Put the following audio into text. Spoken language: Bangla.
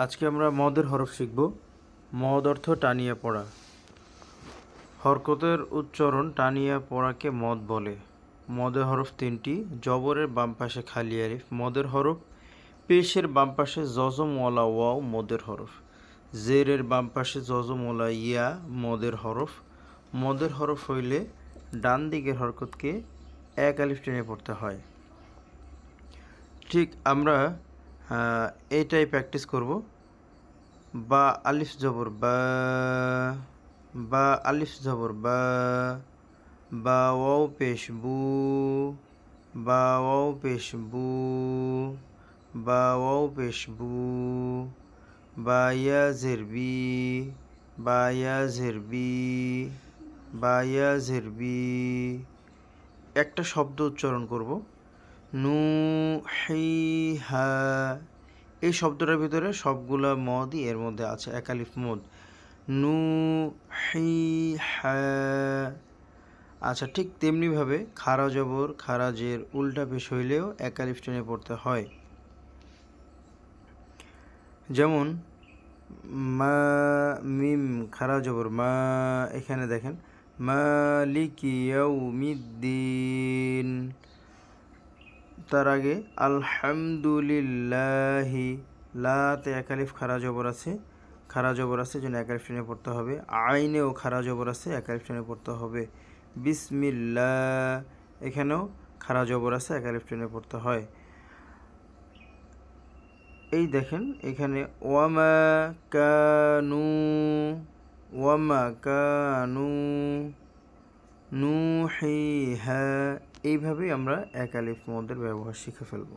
আজকে আমরা মদের হরফ শিখব। মদ অর্থ টানিয়া পড়া। হরকতের উচ্চারণ টানিয়া পড়াকে মদ বলে। মদের হরফ তিনটি। জবরের বাম পাশে খালি আলিফ মদের হরফ। পেশের বাম পাশে জজমওয়ালা ওয়াও মদের হরফ। জেরের বাম পাশে জজমওয়ালা ইয়া মদের হরফ। মদের হরফ হইলে ডান দিকের হরকতকে এক আলিফ টেনে পড়তে হয়। ঠিক আমরা এইটাই প্র্যাকটিস করব। বা আলিফ জবর বা আলিফ জবর বা ওয়াও পেশ বু বা ওয়াও পেশ বু বা ওয়াও পেশ বু বা ইয়া জেরবি বা ইয়া জেরবি বা ইয়া জেরবি। একটা শব্দ উচ্চারণ করব, নু হি হা। এই শব্দটার ভিতরে সবগুলা মদই এর মধ্যে আছে, এক আলিফ মদ। নু হি হা। আচ্ছা, ঠিক তেমনিভাবে খারা জবর খারা জের উল্টা পেশ হইলেও এক আলিফ টেনে পড়তে হয়। যেমন মা মিম খারা জবর মা, এখানে দেখেন মালিকি ইয়াউমিদ্দিন। তার আগে আলহামদুলিল্লাহি, লাতে এক আলিফ খারা জবর আছে, জন্য এক আলিফ টেনে পড়তে হবে। আইনেও খারা জবর আছে, এক আলিফ টেনে পড়তে হবে। বিসমিল্লাহ, এখানেও খারা জবর আছে, এক আলিফ টেনে পড়তে হয়। এই দেখেন এখানে ওয়ামা কানু নুহিহা। এইভাবেই আমরা এক আলিফ মদের ব্যবহার শিখে ফেলব।